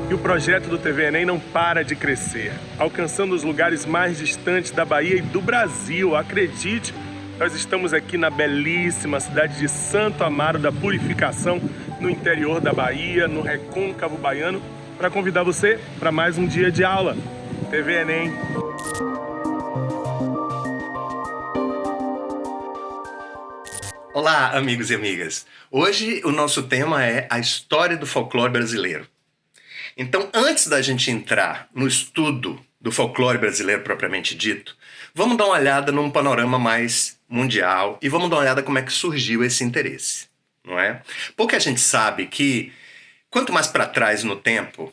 E o projeto do TV Enem não para de crescer, alcançando os lugares mais distantes da Bahia e do Brasil. Acredite, nós estamos aqui na belíssima cidade de Santo Amaro da Purificação, no interior da Bahia, no Recôncavo Baiano, para convidar você para mais um dia de aula. TV Enem. Olá, amigos e amigas. Hoje o nosso tema é a história do folclore brasileiro. Então, antes da gente entrar no estudo do folclore brasileiro propriamente dito, vamos dar uma olhada num panorama mais mundial e vamos dar uma olhada como é que surgiu esse interesse, não é? Porque a gente sabe que, quanto mais para trás no tempo,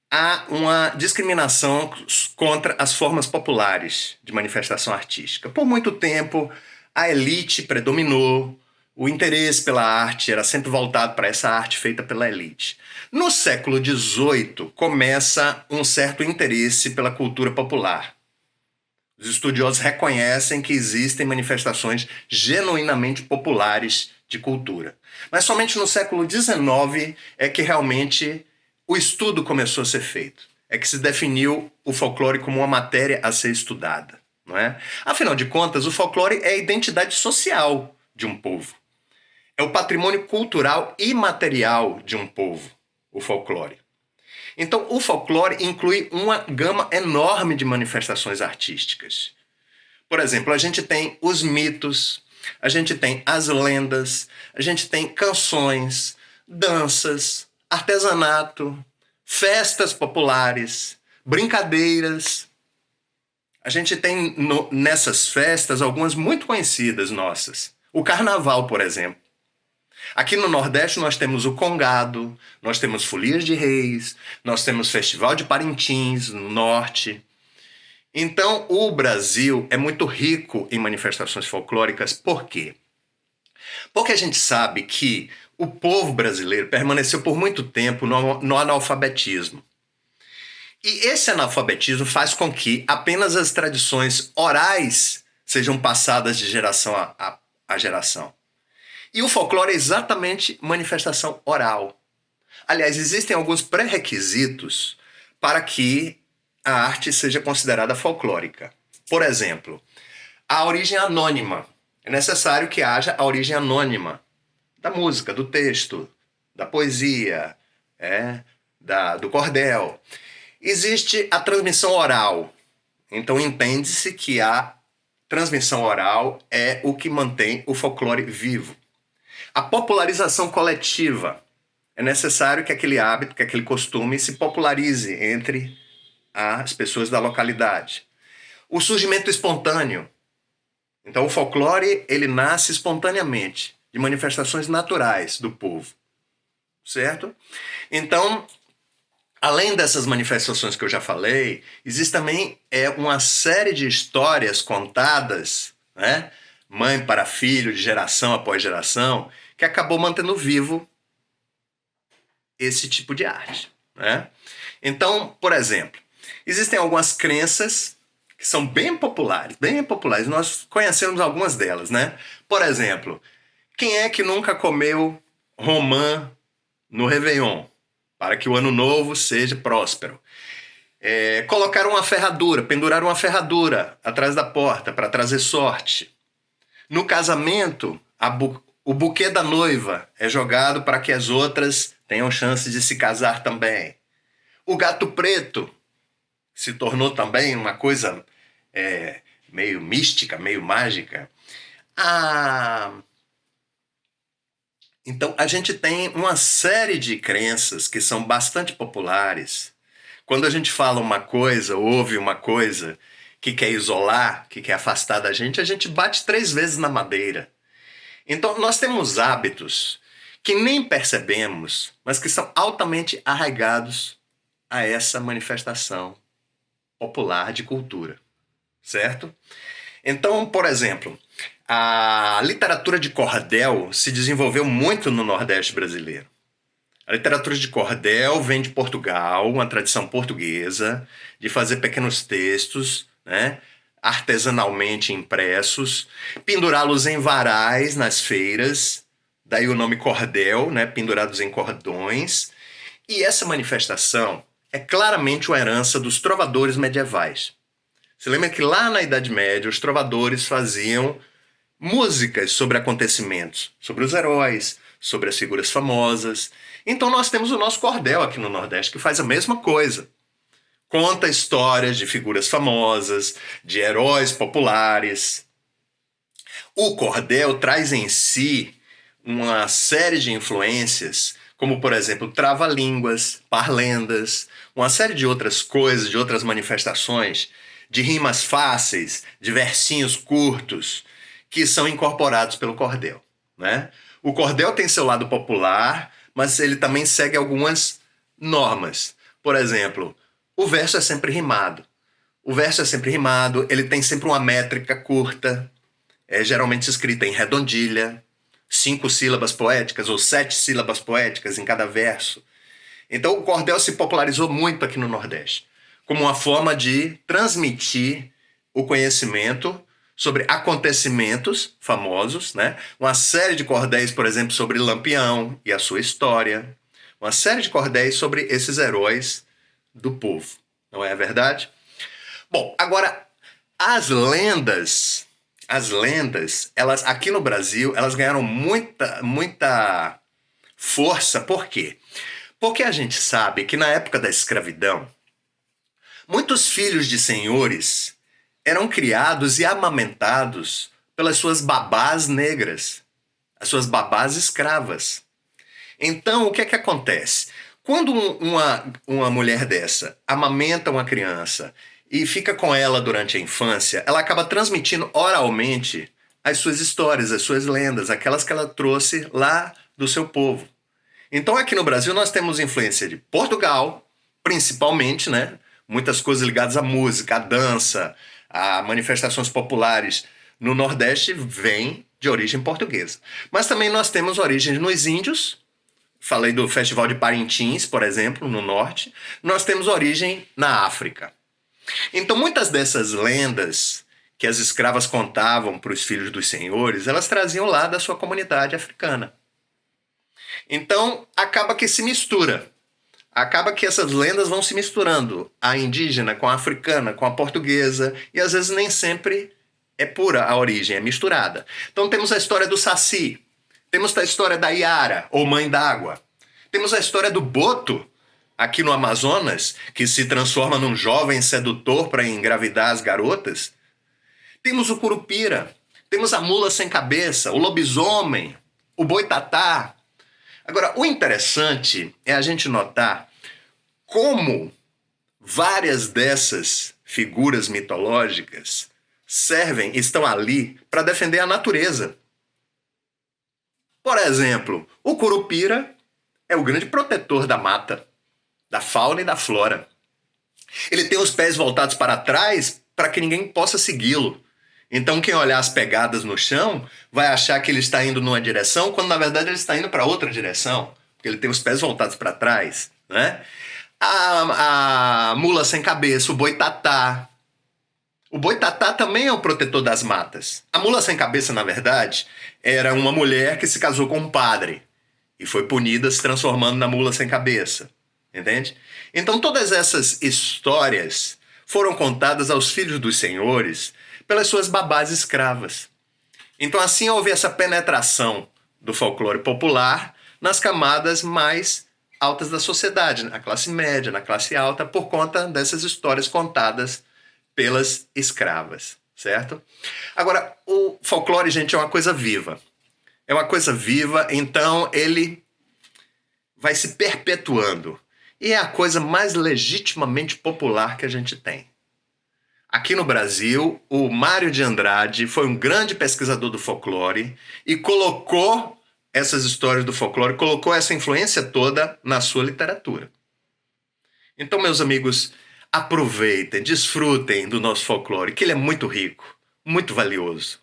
há uma discriminação contra as formas populares de manifestação artística. Por muito tempo, a elite predominou, o interesse pela arte era sempre voltado para essa arte feita pela elite. No século XVIII, começa um certo interesse pela cultura popular. Os estudiosos reconhecem que existem manifestações genuinamente populares de cultura. Mas somente no século XIX é que realmente o estudo começou a ser feito. É que se definiu o folclore como uma matéria a ser estudada, não é? Afinal de contas, o folclore é a identidade social de um povo. É o patrimônio cultural e material de um povo, o folclore. Então, o folclore inclui uma gama enorme de manifestações artísticas. Por exemplo, a gente tem os mitos, a gente tem as lendas, a gente tem canções, danças, artesanato, festas populares, brincadeiras. A gente tem nessas festas algumas muito conhecidas nossas. O carnaval, por exemplo. Aqui no Nordeste nós temos o Congado, nós temos Folias de Reis, nós temos Festival de Parintins no Norte. Então o Brasil é muito rico em manifestações folclóricas. Por quê? Porque a gente sabe que o povo brasileiro permaneceu por muito tempo no analfabetismo. E esse analfabetismo faz com que apenas as tradições orais sejam passadas de geração a geração. E o folclore é exatamente manifestação oral. Aliás, existem alguns pré-requisitos para que a arte seja considerada folclórica. Por exemplo, a origem anônima. É necessário que haja a origem anônima da música, do texto, da poesia, do cordel. Existe a transmissão oral. Então entende-se que a transmissão oral é o que mantém o folclore vivo. A popularização coletiva. É necessário que aquele hábito, que aquele costume se popularize entre as pessoas da localidade. O surgimento espontâneo. Então o folclore ele nasce espontaneamente, de manifestações naturais do povo. Certo? Então, além dessas manifestações que eu já falei, existe também uma série de histórias contadas, né? Mãe para filho, de geração após geração, que acabou mantendo vivo esse tipo de arte, né? Então, por exemplo, existem algumas crenças que são bem populares, nós conhecemos algumas delas, né? Por exemplo, quem é que nunca comeu romã no Réveillon, para que o ano novo seja próspero? Colocar uma ferradura, pendurar uma ferradura atrás da porta para trazer sorte. No casamento, o buquê da noiva é jogado para que as outras tenham chance de se casar também. O gato preto se tornou também uma coisa meio mística, meio mágica. Então, a gente tem uma série de crenças que são bastante populares. Quando a gente fala uma coisa, ouve uma coisa que quer isolar, que quer afastar da gente, a gente bate 3 vezes na madeira. Então, nós temos hábitos que nem percebemos, mas que são altamente arraigados a essa manifestação popular de cultura, certo? Então, por exemplo, a literatura de cordel se desenvolveu muito no Nordeste brasileiro. A literatura de cordel vem de Portugal, uma tradição portuguesa de fazer pequenos textos, né, artesanalmente impressos, pendurá-los em varais nas feiras, daí o nome cordel, né, pendurados em cordões. E essa manifestação é claramente uma herança dos trovadores medievais. Você lembra que lá na Idade Média os trovadores faziam músicas sobre acontecimentos, sobre os heróis, sobre as figuras famosas. Então nós temos o nosso cordel aqui no Nordeste que faz a mesma coisa. Conta histórias de figuras famosas, de heróis populares. O cordel traz em si uma série de influências, como por exemplo trava-línguas, parlendas, uma série de outras coisas, de outras manifestações, de rimas fáceis, de versinhos curtos, que são incorporados pelo cordel, né? O cordel tem seu lado popular, mas ele também segue algumas normas. Por exemplo, o verso é sempre rimado. O verso é sempre rimado, ele tem sempre uma métrica curta, geralmente escrita em redondilha, 5 sílabas poéticas ou 7 sílabas poéticas em cada verso. Então o cordel se popularizou muito aqui no Nordeste, como uma forma de transmitir o conhecimento sobre acontecimentos famosos, né? Uma série de cordéis, por exemplo, sobre Lampião e a sua história. Uma série de cordéis sobre esses heróis do povo. Não é verdade? Bom, agora, as lendas, elas aqui no Brasil, elas ganharam muita força. Por quê? Porque a gente sabe que na época da escravidão, muitos filhos de senhores eram criados e amamentados pelas suas babás negras, as suas babás escravas. Então, o que é que acontece? Quando uma mulher dessa amamenta uma criança e fica com ela durante a infância, ela acaba transmitindo oralmente as suas histórias, as suas lendas, aquelas que ela trouxe lá do seu povo. Então, aqui no Brasil, nós temos influência de Portugal, principalmente, né? Muitas coisas ligadas à música, à dança, a manifestações populares no Nordeste vêm de origem portuguesa. Mas também nós temos origens nos índios. Falei do Festival de Parintins, por exemplo, no Norte. Nós temos origem na África. Então muitas dessas lendas que as escravas contavam para os filhos dos senhores, elas traziam lá da sua comunidade africana. Então acaba que se mistura. Acaba que essas lendas vão se misturando, a indígena com a africana, com a portuguesa, e às vezes nem sempre é pura a origem, é misturada. Então temos a história do Saci, temos a história da Iara, ou Mãe d'Água, temos a história do Boto, aqui no Amazonas, que se transforma num jovem sedutor para engravidar as garotas. Temos o Curupira, temos a Mula Sem Cabeça, o Lobisomem, o Boitatá. Agora, o interessante é a gente notar como várias dessas figuras mitológicas estão ali para defender a natureza. Por exemplo, o Curupira é o grande protetor da mata, da fauna e da flora. Ele tem os pés voltados para trás para que ninguém possa segui-lo. Então quem olhar as pegadas no chão vai achar que ele está indo numa direção, quando na verdade ele está indo para outra direção, porque ele tem os pés voltados para trás, né? A Mula Sem Cabeça, o Boitatá. O Boitatá também é o protetor das matas. A Mula Sem Cabeça, na verdade, era uma mulher que se casou com um padre e foi punida se transformando na Mula Sem Cabeça, entende? Então todas essas histórias foram contadas aos filhos dos senhores pelas suas babás escravas. Então assim houve essa penetração do folclore popular nas camadas mais altas da sociedade, na classe média, na classe alta, por conta dessas histórias contadas pelas escravas, certo? Agora, o folclore, gente, é uma coisa viva. É uma coisa viva, então ele vai se perpetuando. E é a coisa mais legitimamente popular que a gente tem. Aqui no Brasil, o Mário de Andrade foi um grande pesquisador do folclore e colocou essas histórias do folclore, colocou essa influência toda na sua literatura. Então, meus amigos, aproveitem, desfrutem do nosso folclore, que ele é muito rico, muito valioso.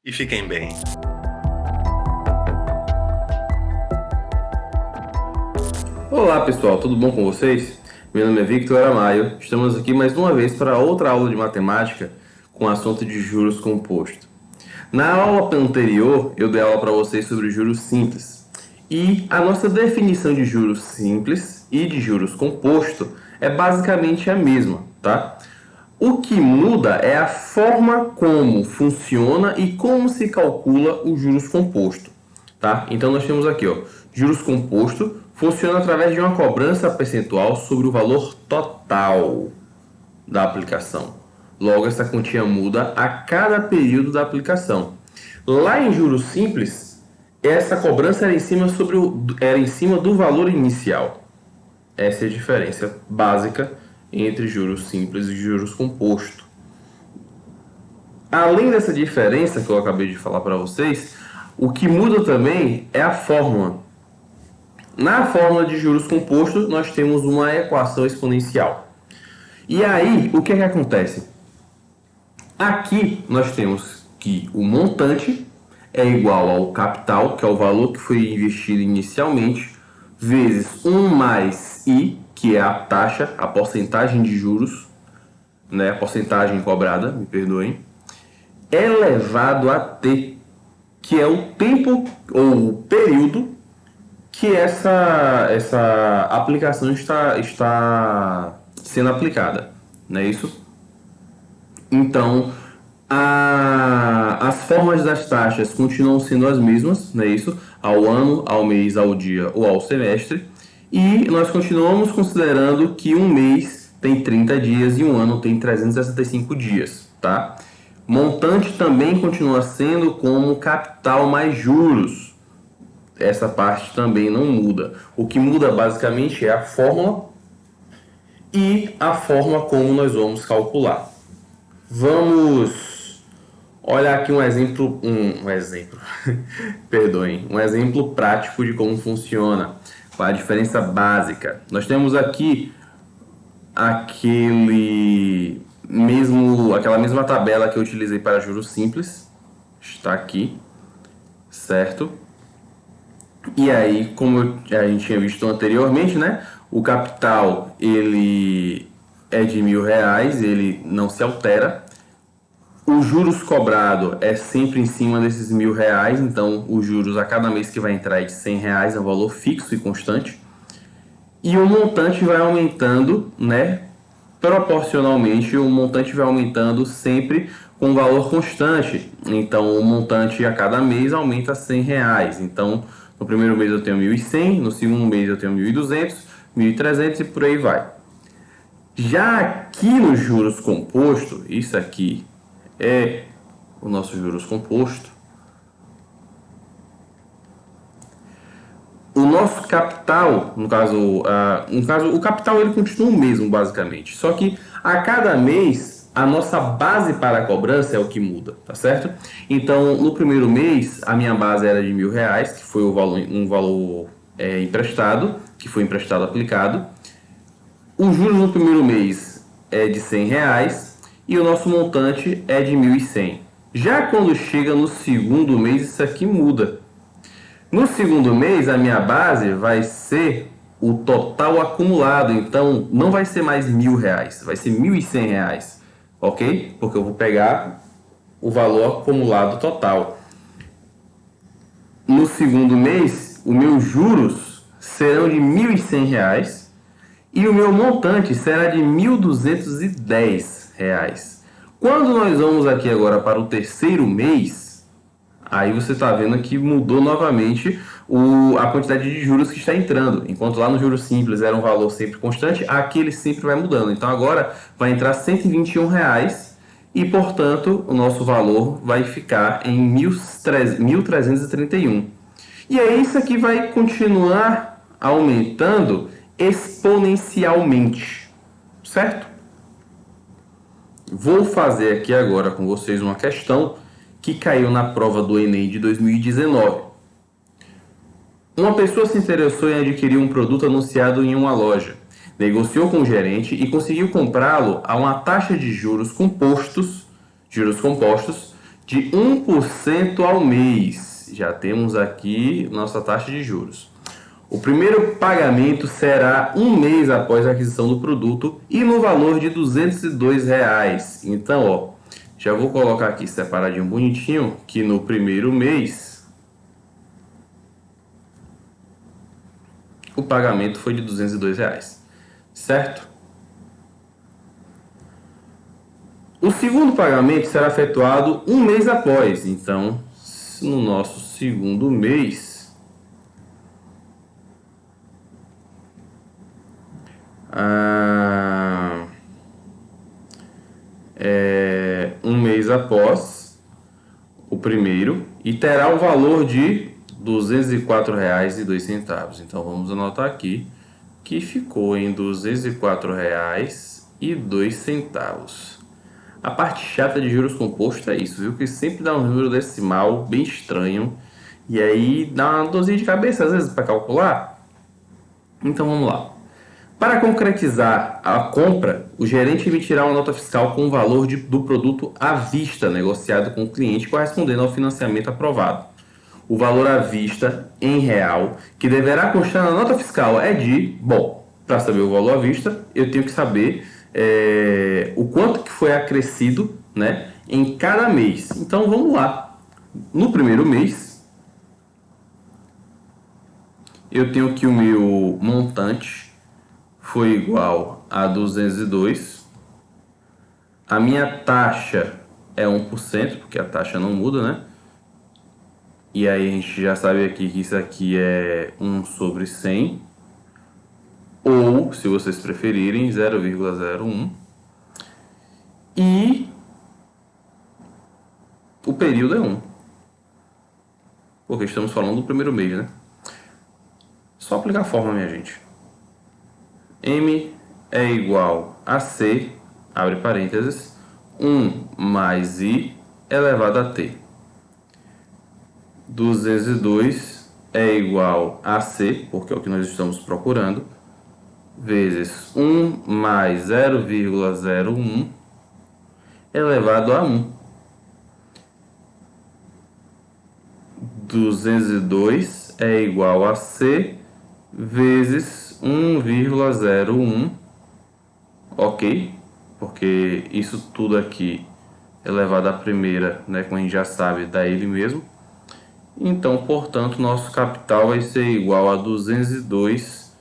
E fiquem bem. Olá pessoal, tudo bom com vocês? Meu nome é Victor Amaio, estamos aqui mais uma vez para outra aula de matemática com o assunto de juros compostos. Na aula anterior eu dei aula para vocês sobre juros simples e a nossa definição de juros simples e de juros composto é basicamente a mesma, tá? O que muda é a forma como funciona e como se calcula o juros composto, tá? Então nós temos aqui, ó, juros composto funciona através de uma cobrança percentual sobre o valor total da aplicação. Logo, essa quantia muda a cada período da aplicação. Lá em juros simples, essa cobrança era em cima do valor inicial. Essa é a diferença básica entre juros simples e juros composto. Além dessa diferença que eu acabei de falar para vocês, o que muda também é a fórmula. Na fórmula de juros compostos, nós temos uma equação exponencial. E aí, o que acontece? Aqui, nós temos que o montante é igual ao capital, que é o valor que foi investido inicialmente, vezes 1 mais I, que é a taxa, a porcentagem de juros, né, a porcentagem cobrada, me perdoem, elevado a T, que é o tempo ou o período que essa aplicação está sendo aplicada, não é isso? Então, as formas das taxas continuam sendo as mesmas, não é isso? Ao ano, ao mês, ao dia ou ao semestre. E nós continuamos considerando que um mês tem 30 dias e um ano tem 365 dias, tá? Montante também continua sendo como capital mais juros. Essa parte também não muda. O que muda basicamente é a fórmula e a forma como nós vamos calcular. Vamos olhar aqui um exemplo prático de como funciona, com a diferença básica. Nós temos aqui aquela mesma tabela que eu utilizei para juros simples, está aqui, certo? E aí, como a gente tinha visto anteriormente, né? O capital ele é de R$1.000, ele não se altera. Os juros cobrado é sempre em cima desses R$1.000, então os juros a cada mês que vai entrar é de R$100, é um valor fixo e constante. E o montante vai aumentando, né? Proporcionalmente, o montante vai aumentando sempre com um valor constante. Então, o montante a cada mês aumenta R$100. Então, no primeiro mês eu tenho 1.100, no segundo mês eu tenho 1.200, 1.300 e por aí vai. Já aqui no juros composto, isso aqui é o nosso juros composto. O nosso capital, no caso, o capital ele continua o mesmo basicamente, só que a cada mês a nossa base para a cobrança é o que muda, tá certo? Então, no primeiro mês, a minha base era de R$1.000, que foi um valor emprestado, que foi emprestado aplicado. Os juros no primeiro mês é de R$100 e o nosso montante é de 1.100. Já quando chega no segundo mês, isso aqui muda. No segundo mês, a minha base vai ser o total acumulado, então não vai ser mais R$1.000, vai ser R$1.100. Ok? Porque eu vou pegar o valor acumulado total. No segundo mês, os meus juros serão de R$1.100 e o meu montante será de R$1.210. Quando nós vamos aqui agora para o terceiro mês, aí você está vendo que mudou novamente a quantidade de juros que está entrando. Enquanto lá no juros simples era um valor sempre constante, aqui ele sempre vai mudando. Então agora vai entrar R$121 e, portanto, o nosso valor vai ficar em 1.331. E aí isso aqui vai continuar aumentando exponencialmente, certo? Vou fazer aqui agora com vocês uma questão que caiu na prova do Enem de 2019. Uma pessoa se interessou em adquirir um produto anunciado em uma loja, negociou com o gerente e conseguiu comprá-lo a uma taxa de juros compostos juros compostos de 1% ao mês. Já temos aqui nossa taxa de juros. O primeiro pagamento será um mês após a aquisição do produto e no valor de R$ 202. Então, ó, já vou colocar aqui separadinho bonitinho que no primeiro mês o pagamento foi de R$ 202, certo? O segundo pagamento será efetuado um mês após. Então, no nosso segundo mês, um mês após o primeiro e terá o valor de R$ 204,02. Então vamos anotar aqui que ficou em R$ 204,02. A parte chata de juros compostos é isso, viu? Que sempre dá um número decimal bem estranho e aí dá uma dorzinha de cabeça às vezes para calcular. Então vamos lá. Para concretizar a compra, o gerente emitirá uma nota fiscal com o valor do produto à vista negociado com o cliente correspondendo ao financiamento aprovado. O valor à vista em real que deverá constar na nota fiscal é de, para saber o valor à vista, eu tenho que saber o quanto que foi acrescido, né, em cada mês. Então vamos lá. No primeiro mês, eu tenho que o meu montante foi igual a 202. A minha taxa é 1%, porque a taxa não muda, né? E aí a gente já sabe aqui que isso aqui é 1 sobre 100. Ou, se vocês preferirem, 0,01. E o período é 1. Porque estamos falando do primeiro mês, né? Só aplicar a fórmula, minha gente. M é igual a C, abre parênteses, 1 mais I elevado a T. 202 é igual a C, porque é o que nós estamos procurando, vezes 1 mais 0,01 elevado a 1. 202 é igual a C vezes 1,01, ok? Porque isso tudo aqui elevado à primeira, né, como a gente já sabe, dá ele mesmo. Então, portanto, nosso capital vai ser igual a 202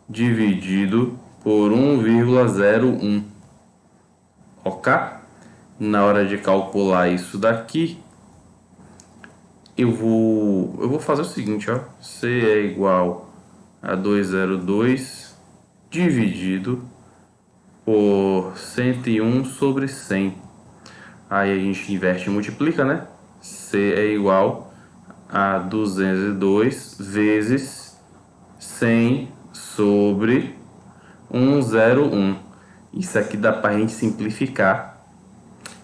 dividido por 1,01, ok? Na hora de calcular isso daqui, eu vou fazer o seguinte, ó, C é igual a 202 dividido por 101 sobre 100. Aí a gente inverte e multiplica, né? C é igual a 202 vezes 100 sobre 101. Isso aqui dá para a gente simplificar.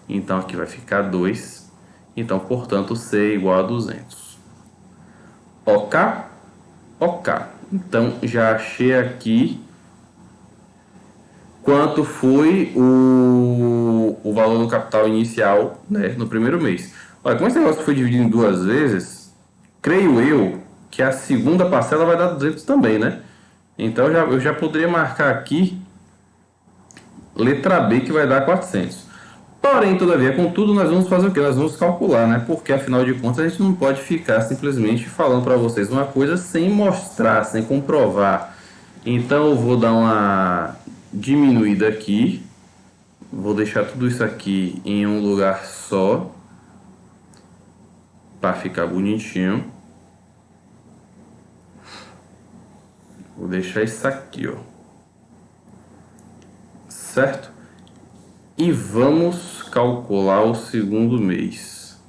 Então aqui vai ficar 2. Então, portanto, C é igual a 200. Ok? Ok. Então, já achei aqui quanto foi o valor do capital inicial, né, no primeiro mês. Olha, como esse negócio foi dividido em 2 vezes, creio eu que a segunda parcela vai dar 200 também, né? Então, eu já poderia marcar aqui letra B, que vai dar 400. Porém, todavia, contudo, nós vamos fazer o quê? Nós vamos calcular, né? Porque, afinal de contas, a gente não pode ficar simplesmente falando para vocês uma coisa sem mostrar, sem comprovar. Então, eu vou dar uma diminuída aqui. Vou deixar tudo isso aqui em um lugar só, para ficar bonitinho. Vou deixar isso aqui, ó. Certo? E vamos calcular o segundo mês.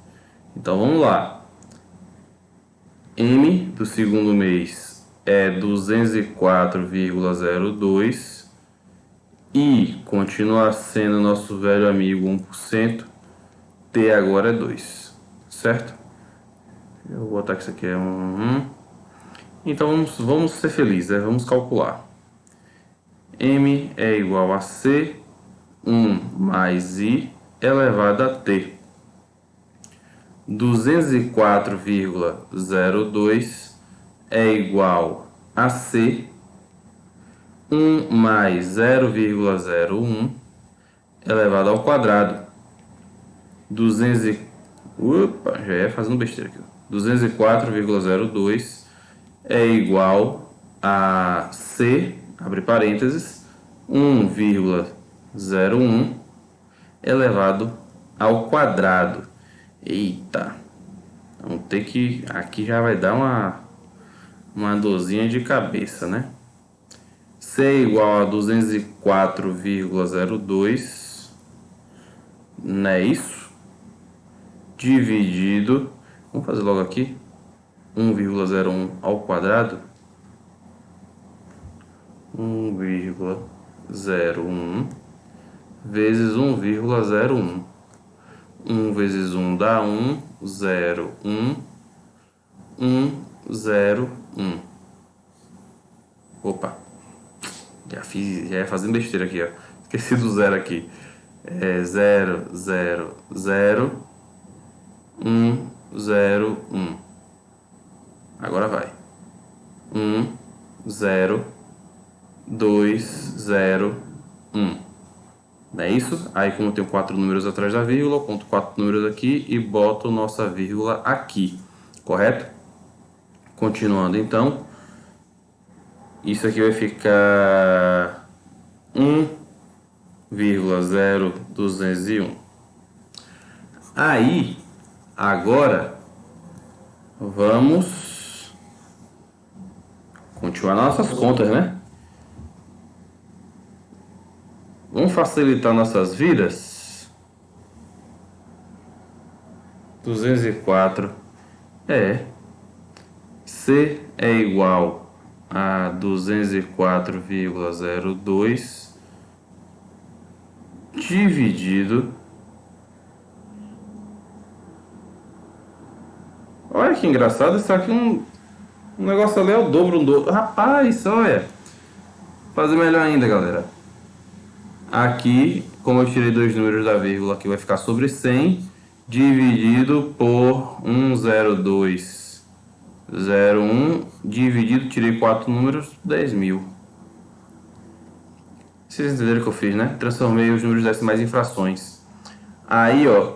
Então vamos lá. M do segundo mês é 204,02 e continua sendo nosso velho amigo 1%. T agora é 2, certo? Eu vou botar que isso aqui é 1. Então vamos ser felizes, né? Vamos calcular. M é igual a C 1 mais I elevado a T. 204,02 é igual a C. 1 mais 0,01 elevado ao quadrado. 204, já ia fazendo besteira aqui. 204,02 é igual a C, abre parênteses, 1,01 elevado ao quadrado. Eita, vamos ter que... Aqui já vai dar uma dorzinha de cabeça, né? C é igual a 204,02, não é isso? Dividido, vamos fazer logo aqui, 1,01 ao quadrado. 1,01 vezes 1,01. 1 vezes 1 dá 1, 0, 1, 1, 0, 1. Opa, já ia fazendo besteira aqui, ó. Esqueci do zero aqui. 0, 0, 0, 1, 0, 1. Agora vai. 1, 0, 2, 0, 1. Não é isso? Aí, como eu tenho 4 números atrás da vírgula, eu conto 4 números aqui e boto nossa vírgula aqui. Correto? Continuando, então. Isso aqui vai ficar 1,0201. Aí, agora, vamos continuar nossas contas, né? Vamos facilitar nossas vidas. 204 C é igual a 204,02 dividido. Olha que engraçado, isso aqui um negócio ali é o dobro, um dobro. Rapaz, olha. Fazer melhor ainda, galera. Aqui, como eu tirei 2 números da vírgula, aqui vai ficar sobre 100 dividido por 102,01 dividido, tirei 4 números, 10.000. Vocês entenderam o que eu fiz, né? Transformei os números decimais em frações. Aí, ó,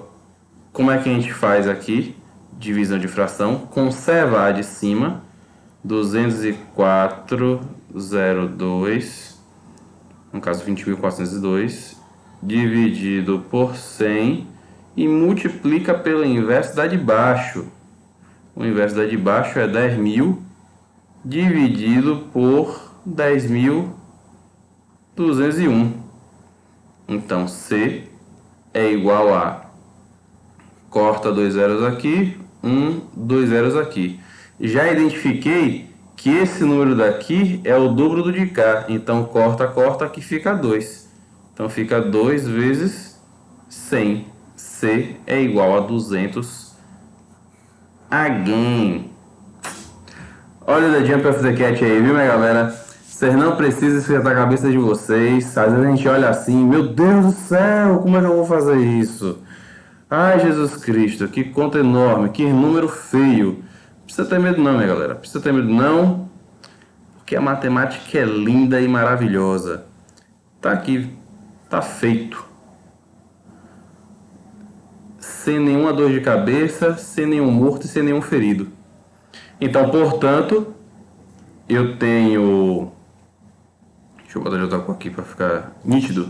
como é que a gente faz aqui? Divisão de fração. Conserva a de cima, 204,02, no caso 20.402, dividido por 100 e multiplica pelo inverso da de baixo. O inverso da de baixo é 10.000 dividido por 10.201. Então, C é igual a... Corta 2 zeros aqui, 2 zeros aqui. Já identifiquei que esse número daqui é o dobro do de cá. Então, corta, corta, aqui fica 2. Então, fica 2 vezes 100. C é igual a 200. Again. Olha o dedinho para fazer cat aí, viu, minha galera? Vocês não precisam esquentar a cabeça de vocês. Às vezes a gente olha assim, meu Deus do céu, como é que eu vou fazer isso? Ai, Jesus Cristo, que conta enorme, que número feio. Não precisa ter medo não, minha galera. Não precisa ter medo não, porque a matemática é linda e maravilhosa. Tá aqui, tá feito. Sem nenhuma dor de cabeça, sem nenhum morto e sem nenhum ferido. Então, portanto, eu tenho... Deixa eu botar de outra cor aqui para ficar nítido.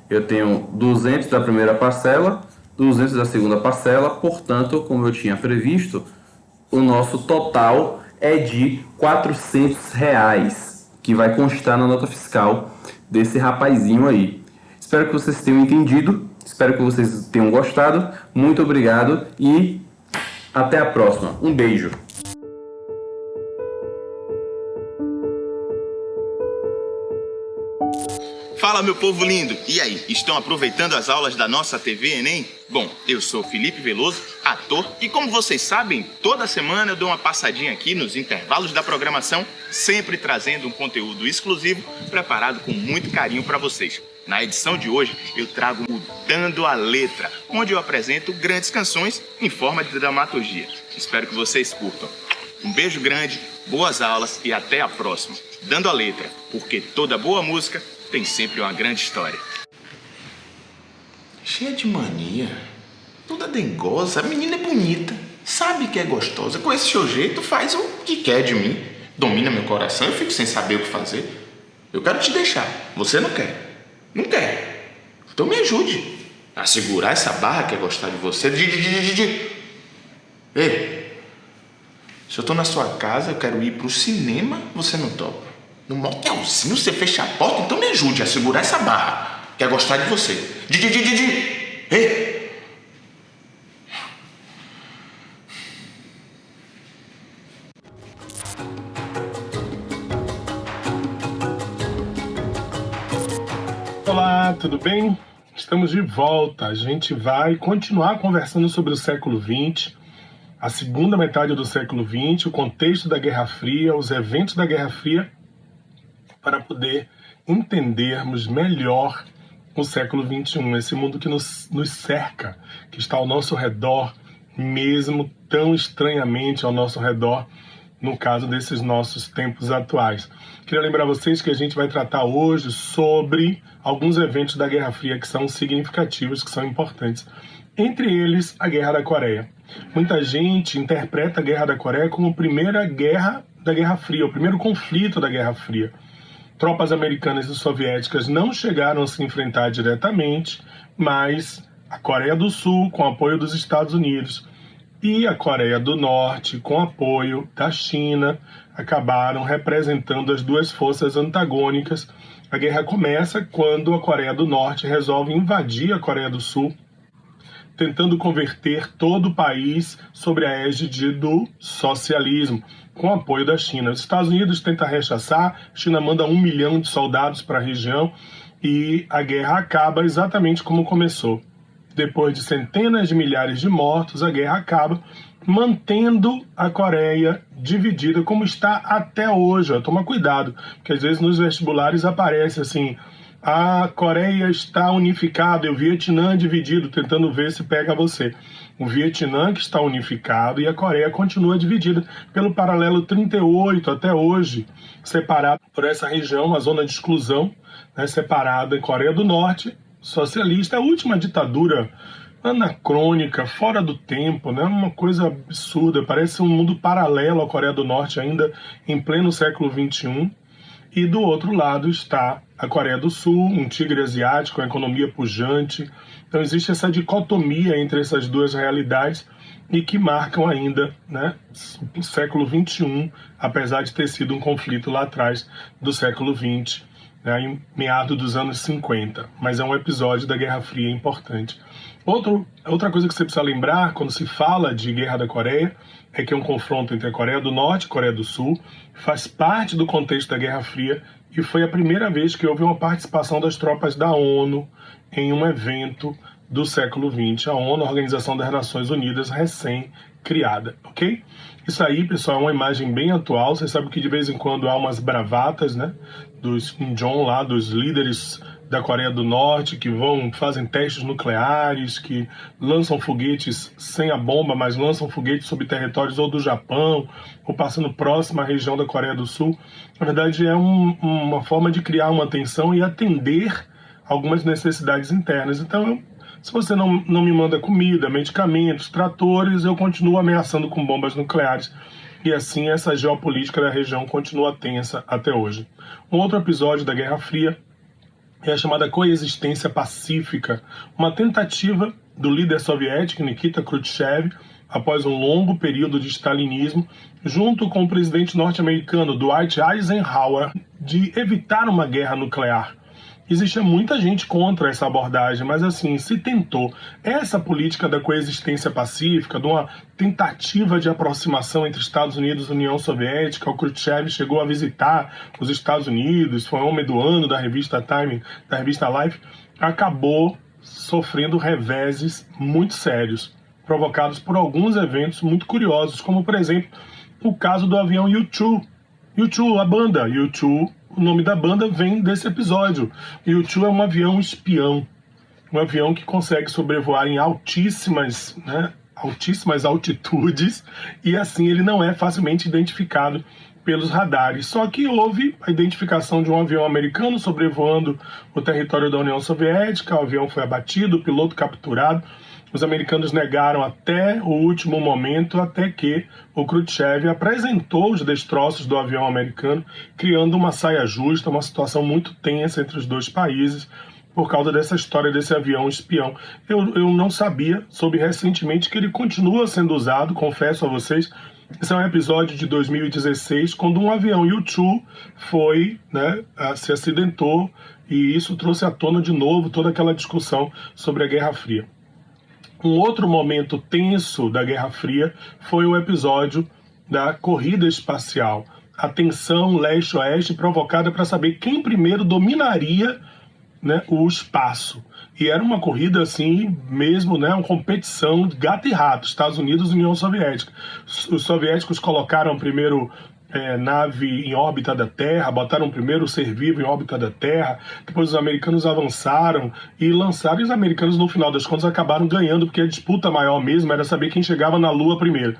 Eu tenho 200 da primeira parcela, 200 da segunda parcela. Portanto, como eu tinha previsto, o nosso total é de R$400, que vai constar na nota fiscal desse rapazinho aí. Espero que vocês tenham entendido, espero que vocês tenham gostado. Muito obrigado e até a próxima. Um beijo. Fala, meu povo lindo! E aí, estão aproveitando as aulas da nossa TV Enem? Bom, eu sou Felipe Veloso, ator, e como vocês sabem, toda semana eu dou uma passadinha aqui nos intervalos da programação, sempre trazendo um conteúdo exclusivo preparado com muito carinho para vocês. Na edição de hoje, eu trago Mudando a Letra, onde eu apresento grandes canções em forma de dramaturgia. Espero que vocês curtam. Um beijo grande, boas aulas e até a próxima. Dando a letra, porque toda boa música tem sempre uma grande história. Cheia de mania, toda dengosa, a menina é bonita, sabe que é gostosa. Com esse seu jeito faz o que quer de mim. Domina meu coração, eu fico sem saber o que fazer. Eu quero te deixar, você não quer. Não quer. Então me ajude a segurar essa barra que é gostar de você. Ei, se eu tô na sua casa, eu quero ir pro cinema, você não topa. No motelzinho você fecha a porta, então me ajude a segurar essa barra que é gostar de você. Ei! Olá, tudo bem? Estamos de volta. A gente vai continuar conversando sobre o século XX, a segunda metade do século XX, o contexto da Guerra Fria, os eventos da Guerra Fria, para poder entendermos melhor o século XXI, esse mundo que nos cerca, que está ao nosso redor, mesmo tão estranhamente ao nosso redor, no caso desses nossos tempos atuais. Queria lembrar vocês que a gente vai tratar hoje sobre alguns eventos da Guerra Fria que são significativos, que são importantes. Entre eles, a Guerra da Coreia. Muita gente interpreta a Guerra da Coreia como a primeira guerra da Guerra Fria, o primeiro conflito da Guerra Fria. Tropas americanas e soviéticas não chegaram a se enfrentar diretamente, mas a Coreia do Sul, com apoio dos Estados Unidos, e a Coreia do Norte, com apoio da China, acabaram representando as duas forças antagônicas. A guerra começa quando a Coreia do Norte resolve invadir a Coreia do Sul, tentando converter todo o país sob a égide do socialismo, com apoio da China. Os Estados Unidos tentam rechaçar, a China manda 1 milhão de soldados para a região e a guerra acaba exatamente como começou. Depois de centenas de milhares de mortos, a guerra acaba, mantendo a Coreia dividida como está até hoje. Toma cuidado, porque às vezes nos vestibulares aparece assim, a Coreia está unificada e o Vietnã dividido, tentando ver se pega você. O Vietnã que está unificado e a Coreia continua dividida pelo paralelo 38 até hoje, separada por essa região, uma zona de exclusão, né, separada em Coreia do Norte, socialista, a última ditadura anacrônica, fora do tempo, né? Uma coisa absurda, parece um mundo paralelo à Coreia do Norte ainda em pleno século XXI. E do outro lado está a Coreia do Sul, um tigre asiático, uma economia pujante. Então existe essa dicotomia entre essas duas realidades e que marcam ainda, né, o século XXI, apesar de ter sido um conflito lá atrás do século XX. Em meados dos anos 50, mas é um episódio da Guerra Fria importante. Outra coisa que você precisa lembrar quando se fala de Guerra da Coreia é que é um confronto entre a Coreia do Norte e a Coreia do Sul, faz parte do contexto da Guerra Fria e foi a primeira vez que houve uma participação das tropas da ONU em um evento do século XX, a ONU, a Organização das Nações Unidas, recém-criada, ok? Isso aí, pessoal, é uma imagem bem atual. Você sabe que de vez em quando há umas bravatas, né, dos Kim Jong lá, dos líderes da Coreia do Norte, que fazem testes nucleares, que lançam foguetes sem a bomba, mas lançam foguetes sobre territórios ou do Japão, ou passando próximo à região da Coreia do Sul. Na verdade, é uma forma de criar uma tensão e atender algumas necessidades internas. Então, se você não me manda comida, medicamentos, tratores, eu continuo ameaçando com bombas nucleares. E assim essa geopolítica da região continua tensa até hoje. Um outro episódio da Guerra Fria é a chamada coexistência pacífica, uma tentativa do líder soviético Nikita Khrushchev, após um longo período de stalinismo, junto com o presidente norte-americano Dwight Eisenhower, de evitar uma guerra nuclear. Existia muita gente contra essa abordagem, mas assim, se tentou. Essa política da coexistência pacífica, de uma tentativa de aproximação entre Estados Unidos e União Soviética, o Khrushchev chegou a visitar os Estados Unidos, foi homem do ano da revista Time, da revista Life, acabou sofrendo reveses muito sérios, provocados por alguns eventos muito curiosos, como, por exemplo, o caso do avião U-2. U2, a banda U2, o nome da banda vem desse episódio. U2 é um avião espião, um avião que consegue sobrevoar em altíssimas altitudes, e assim ele não é facilmente identificado pelos radares. Só que houve a identificação de um avião americano sobrevoando o território da União Soviética, o avião foi abatido, o piloto capturado. Os americanos negaram até o último momento, até que o Khrushchev apresentou os destroços do avião americano, criando uma saia justa, uma situação muito tensa entre os dois países, por causa dessa história desse avião espião. Eu não sabia, soube recentemente que ele continua sendo usado, confesso a vocês. Esse é um episódio de 2016, quando um avião U2 se acidentou, e isso trouxe à tona de novo toda aquela discussão sobre a Guerra Fria. Um outro momento tenso da Guerra Fria foi o episódio da corrida espacial. A tensão leste-oeste provocada para saber quem primeiro dominaria, o espaço. E era uma corrida assim mesmo, uma competição de gato e rato, Estados Unidos e União Soviética. Os soviéticos colocaram primeiro nave em órbita da Terra, botaram primeiro o ser vivo em órbita da Terra, depois os americanos avançaram e lançaram, e os americanos no final das contas acabaram ganhando, porque a disputa maior mesmo era saber quem chegava na Lua primeiro.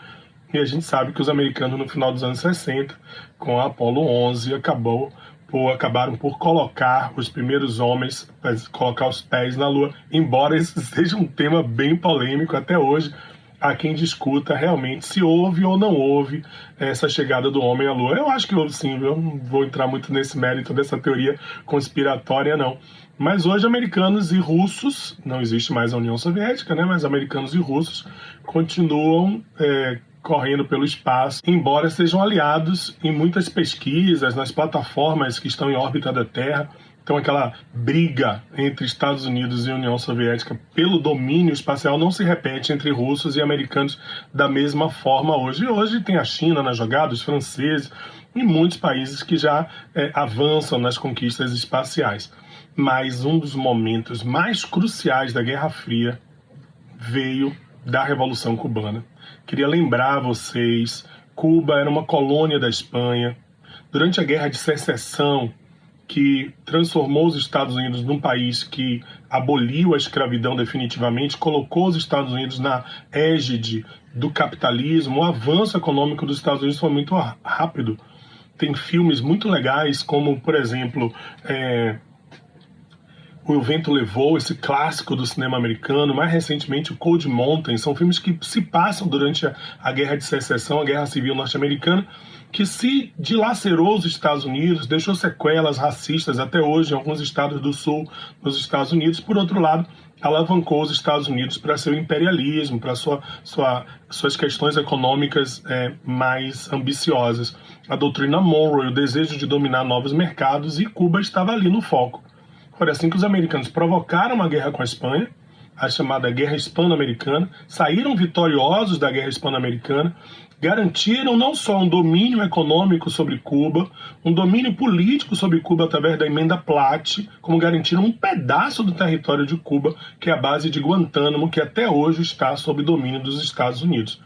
E a gente sabe que os americanos no final dos anos 60, com a Apollo 11, acabaram por colocar os primeiros homens, colocar os pés na Lua, embora esse seja um tema bem polêmico até hoje. Há quem discuta realmente se houve ou não houve essa chegada do homem à Lua. Eu acho que houve sim, eu não vou entrar muito nesse mérito dessa teoria conspiratória, não. Mas hoje americanos e russos, não existe mais a União Soviética, mas americanos e russos continuam correndo pelo espaço, embora sejam aliados em muitas pesquisas, nas plataformas que estão em órbita da Terra. Então aquela briga entre Estados Unidos e União Soviética pelo domínio espacial não se repete entre russos e americanos da mesma forma hoje. E hoje tem a China na jogada, os franceses e muitos países que já avançam nas conquistas espaciais. Mas um dos momentos mais cruciais da Guerra Fria veio da Revolução Cubana. Queria lembrar a vocês, Cuba era uma colônia da Espanha. Durante a Guerra de Secessão, que transformou os Estados Unidos num país que aboliu a escravidão definitivamente, colocou os Estados Unidos na égide do capitalismo, o avanço econômico dos Estados Unidos foi muito rápido. Tem filmes muito legais, como, por exemplo, O Vento Levou, esse clássico do cinema americano, mais recentemente o Cold Mountain, são filmes que se passam durante a Guerra de Secessão, a Guerra Civil Norte-Americana, que se dilacerou os Estados Unidos, deixou sequelas racistas até hoje em alguns estados do sul nos Estados Unidos. Por outro lado, alavancou os Estados Unidos para seu imperialismo, para suas questões econômicas mais ambiciosas. A doutrina Monroe, o desejo de dominar novos mercados, e Cuba estava ali no foco. Foi assim que os americanos provocaram uma guerra com a Espanha, a chamada Guerra Hispano-Americana, saíram vitoriosos da Guerra Hispano-Americana, garantiram não só um domínio econômico sobre Cuba, um domínio político sobre Cuba através da Emenda Platt, como garantiram um pedaço do território de Cuba, que é a base de Guantánamo, que até hoje está sob domínio dos Estados Unidos.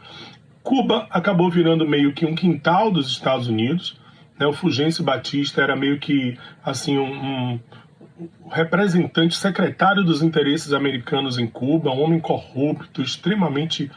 Cuba acabou virando meio que um quintal dos Estados Unidos, O Fulgêncio Batista era meio que assim um representante secretário dos interesses americanos em Cuba, um homem corrupto, extremamente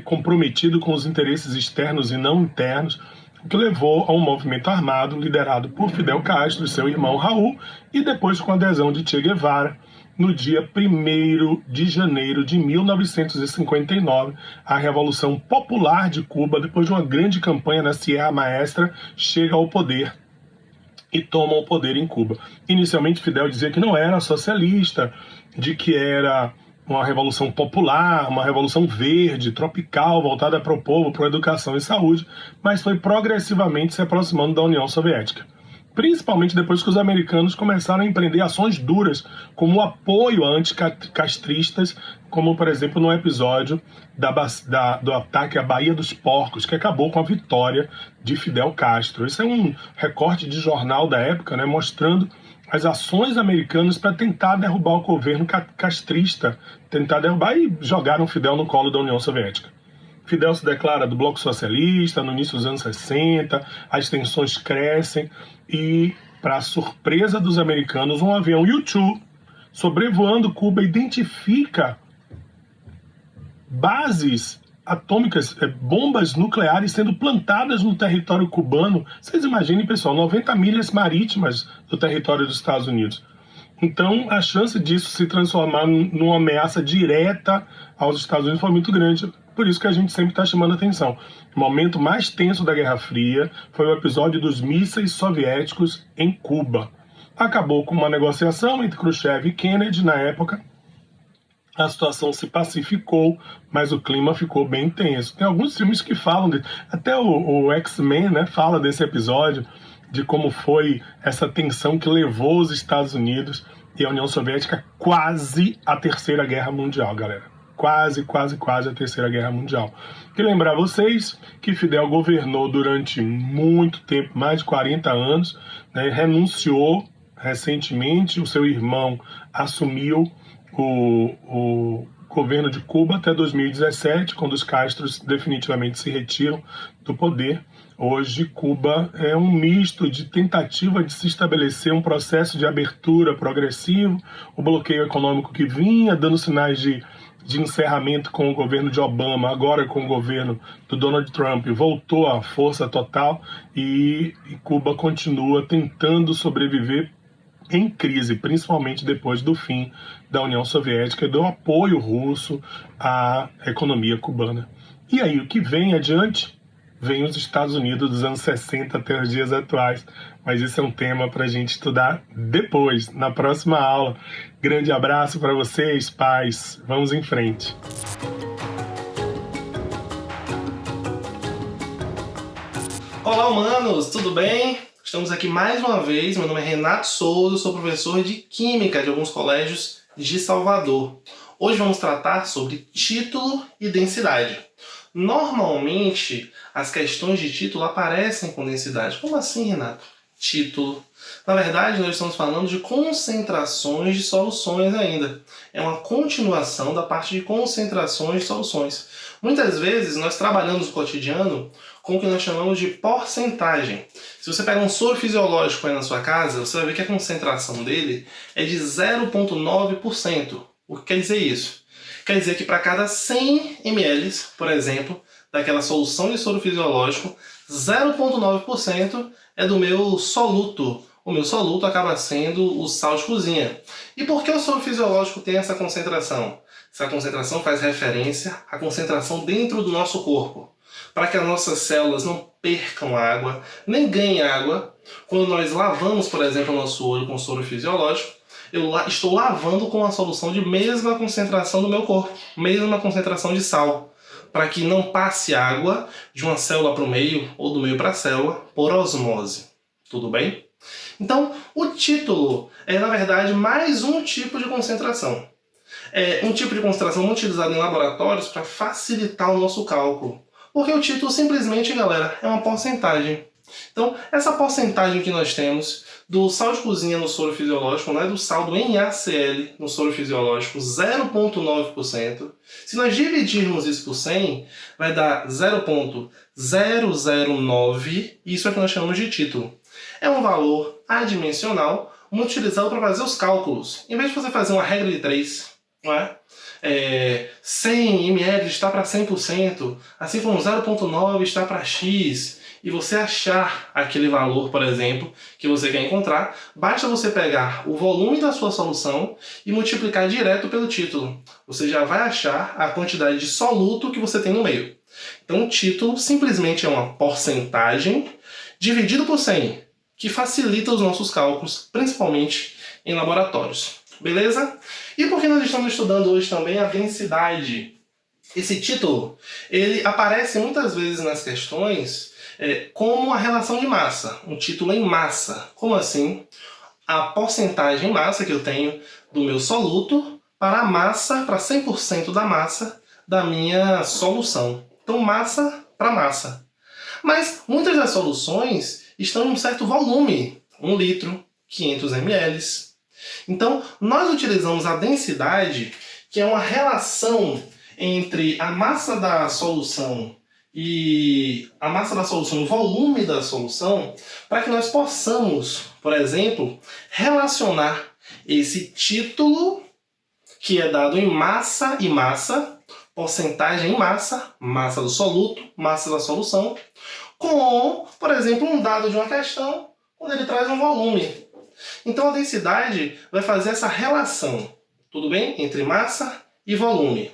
comprometido com os interesses externos e não internos, o que levou a um movimento armado liderado por Fidel Castro e seu irmão Raul, e depois com a adesão de Che Guevara, no dia 1º de janeiro de 1959, a Revolução Popular de Cuba, depois de uma grande campanha na Sierra Maestra, chega ao poder e tomam o poder em Cuba. Inicialmente, Fidel dizia que não era socialista, de que era uma revolução popular, uma revolução verde, tropical, voltada para o povo, para a educação e saúde, mas foi progressivamente se aproximando da União Soviética. Principalmente depois que os americanos começaram a empreender ações duras, como o apoio a anticastristas, como, por exemplo, no episódio do ataque à Baía dos Porcos, que acabou com a vitória de Fidel Castro. Isso é um recorte de jornal da época, mostrando as ações americanas para tentar derrubar o governo castrista, tentar derrubar, e jogaram Fidel no colo da União Soviética. Fidel se declara do Bloco Socialista no início dos anos 60, as tensões crescem e Para surpresa dos americanos, um avião U-2 sobrevoando Cuba identifica bases atômicas, bombas nucleares sendo plantadas no território cubano. Vocês imaginem, pessoal, 90 milhas marítimas do território dos Estados Unidos. Então, a chance disso se transformar numa ameaça direta aos Estados Unidos foi muito grande. Por isso que a gente sempre está chamando a atenção. O momento mais tenso da Guerra Fria foi o episódio dos mísseis soviéticos em Cuba. Acabou com uma negociação entre Khrushchev e Kennedy na época. A situação se pacificou, mas o clima ficou bem tenso. Tem alguns filmes que falam, até o X-Men, né, fala desse episódio, de como foi essa tensão que levou os Estados Unidos e a União Soviética quase à Terceira Guerra Mundial, galera. Quase a Terceira Guerra Mundial. E lembrar vocês que Fidel governou durante muito tempo, mais de 40 anos, né, renunciou recentemente, o seu irmão assumiu o governo de Cuba até 2017, quando os Castros definitivamente se retiram do poder. Hoje, Cuba é um misto de tentativa de se estabelecer um processo de abertura progressivo, o bloqueio econômico que vinha dando sinais de encerramento com o governo de Obama, agora com o governo do Donald Trump, voltou à força total e Cuba continua tentando sobreviver em crise, principalmente depois do fim da União Soviética e do apoio russo à economia cubana. E aí, o que vem adiante? Vem os Estados Unidos dos anos 60 até os dias atuais. Mas isso é um tema para a gente estudar depois, na próxima aula. Grande abraço para vocês, pais. Vamos em frente. Olá, humanos! Tudo bem? Estamos aqui mais uma vez. Meu nome é Renato Souza, sou professor de Química de alguns colégios de Salvador. Hoje vamos tratar sobre título e densidade. Normalmente, as questões de título aparecem com densidade. Como assim, Renato? Título. Na verdade, nós estamos falando de concentrações de soluções ainda. É uma continuação da parte de concentrações de soluções. Muitas vezes, nós trabalhamos no cotidiano com o que nós chamamos de porcentagem. Se você pega um soro fisiológico aí na sua casa, você vai ver que a concentração dele é de 0,9%. O que quer dizer isso? Quer dizer que para cada 100 ml, por exemplo, daquela solução de soro fisiológico, 0,9% é do meu soluto. O meu soluto acaba sendo o sal de cozinha. E por que o soro fisiológico tem essa concentração? Essa concentração faz referência à concentração dentro do nosso corpo. Para que as nossas células não percam água, nem ganhem água. Quando nós lavamos, por exemplo, o nosso olho com soro fisiológico, eu estou lavando com uma solução de mesma concentração do meu corpo, mesma concentração de sal, para que não passe água de uma célula para o meio ou do meio para a célula por osmose. Tudo bem? Então, o título é, na verdade, mais um tipo de concentração. É um tipo de concentração muito utilizado em laboratórios para facilitar o nosso cálculo. Porque o título simplesmente, galera, é uma porcentagem. Então, essa porcentagem que nós temos do sal de cozinha no soro fisiológico, né, do sal do NaCl no soro fisiológico, 0,9%. Se nós dividirmos isso por 100, vai dar 0,009, e isso é o que nós chamamos de título. É um valor adimensional muito utilizado para fazer os cálculos. Em vez de você fazer uma regra de 3, não é? 100 ml está para 100%, assim como 0,9 está para X, e você achar aquele valor, por exemplo, que você quer encontrar, basta você pegar o volume da sua solução e multiplicar direto pelo título. Você já vai achar a quantidade de soluto que você tem no meio. Então o título simplesmente é uma porcentagem dividido por 100, que facilita os nossos cálculos, principalmente em laboratórios. Beleza? E por que nós estamos estudando hoje também a densidade? Esse título, ele aparece muitas vezes nas questões como a relação de massa, um título em massa. Como assim? A porcentagem em massa que eu tenho do meu soluto para a massa, para 100% da massa da minha solução. Então, massa para massa. Mas muitas das soluções estão em um certo volume, 1 litro, 500 ml. Então, nós utilizamos a densidade, que é uma relação entre a massa da solução e a massa da solução, o volume da solução, para que nós possamos, por exemplo, relacionar esse título que é dado em massa e massa, porcentagem em massa, massa do soluto, massa da solução, com, por exemplo, um dado de uma questão quando ele traz um volume. Então a densidade vai fazer essa relação, tudo bem? Entre massa e volume.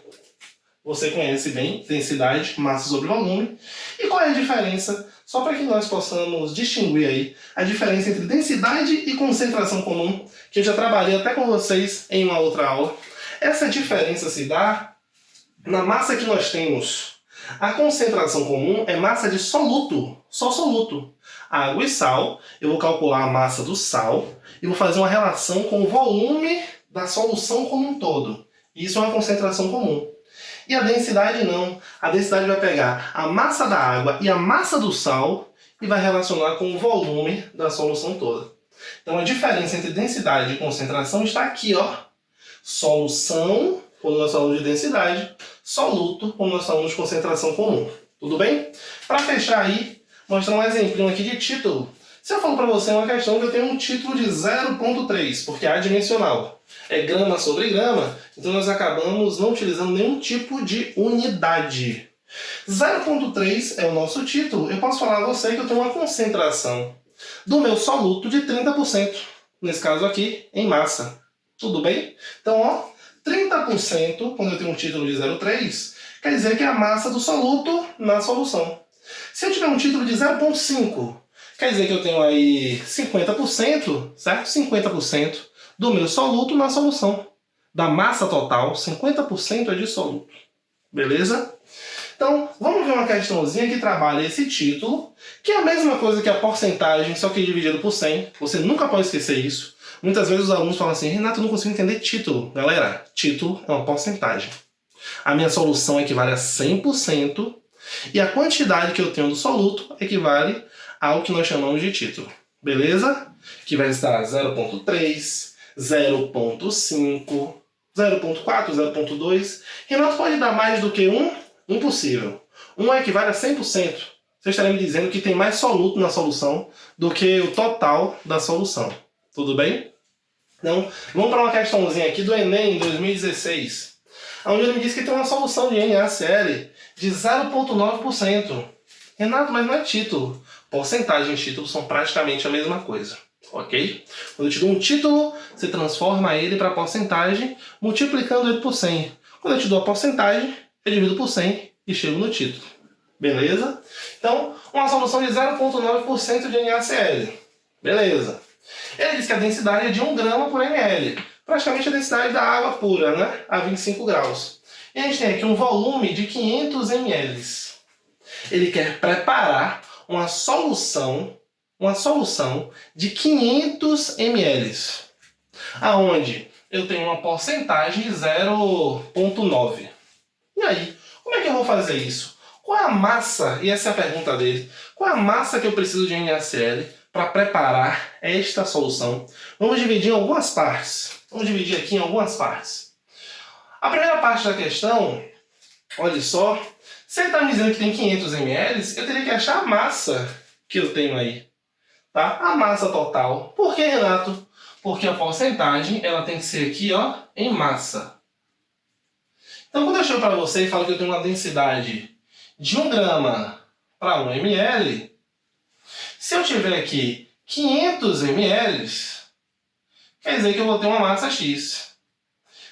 Você conhece bem densidade, massa sobre volume. E qual é a diferença? Só para que nós possamos distinguir aí a diferença entre densidade e concentração comum, que eu já trabalhei até com vocês em uma outra aula. Essa diferença se dá na massa que nós temos. A concentração comum é massa de soluto, só soluto. Água e sal, eu vou calcular a massa do sal e vou fazer uma relação com o volume da solução como um todo. Isso é uma concentração comum. E a densidade não. A densidade vai pegar a massa da água e a massa do sal e vai relacionar com o volume da solução toda. Então a diferença entre densidade e concentração está aqui, ó. Solução, quando nós falamos de densidade, soluto, quando nós falamos de concentração comum. Tudo bem? Para fechar aí, mostrar um exemplinho aqui de título. Se eu falo para você uma questão que eu tenho um título de 0,3, porque é adimensional, é grama sobre grama, então nós acabamos não utilizando nenhum tipo de unidade. 0,3 é o nosso título. Eu posso falar a você que eu tenho uma concentração do meu soluto de 30%, nesse caso aqui, em massa. Tudo bem? Então, ó, 30%, quando eu tenho um título de 0,3, quer dizer que é a massa do soluto na solução. Se eu tiver um título de 0,5, quer dizer que eu tenho aí 50%, certo? 50% do meu soluto na solução. Da massa total, 50% é de soluto. Beleza? Então, vamos ver uma questãozinha que trabalha esse título, que é a mesma coisa que a porcentagem, só que dividido por 100. Você nunca pode esquecer isso. Muitas vezes os alunos falam assim, Renato, eu não consigo entender título. Galera, título é uma porcentagem. A minha solução equivale a 100%, e a quantidade que eu tenho do soluto equivale ao que nós chamamos de título. Beleza? Que vai estar 0,3, 0,5, 0,4, 0,2. Renato, pode dar mais do que 1? Impossível. 1 equivale a 100%. Você estaria me dizendo que tem mais soluto na solução do que o total da solução. Tudo bem? Então, vamos para uma questãozinha aqui do Enem 2016. Onde ele me diz que tem uma solução de NaCl de 0,9%. Renato, mas não é título. Porcentagem e título são praticamente a mesma coisa. Ok? Quando eu te dou um título, você transforma ele para porcentagem, multiplicando ele por 100. Quando eu te dou a porcentagem, eu divido por 100 e chego no título. Beleza? Então, uma solução de 0,9% de NaCl. Beleza. Ele diz que a densidade é de 1 grama por ml. Praticamente a densidade da água pura, né? A 25 graus. E a gente tem aqui um volume de 500 ml. Ele quer preparar uma solução de 500 ml. Aonde eu tenho uma porcentagem de 0,9. E aí, como é que eu vou fazer isso? Qual é a massa, e essa é a pergunta dele, qual é a massa que eu preciso de NaCl para preparar esta solução? Vamos dividir em algumas partes. Vamos dividir aqui em algumas partes. A primeira parte da questão, olha só, se ele está me dizendo que tem 500 ml, eu teria que achar a massa que eu tenho aí. Tá? A massa total. Por que, Renato? Porque a porcentagem ela tem que ser aqui, ó, em massa. Então, quando eu chego para você e falo que eu tenho uma densidade de 1 grama para 1 ml, se eu tiver aqui 500 ml, quer dizer que eu vou ter uma massa X.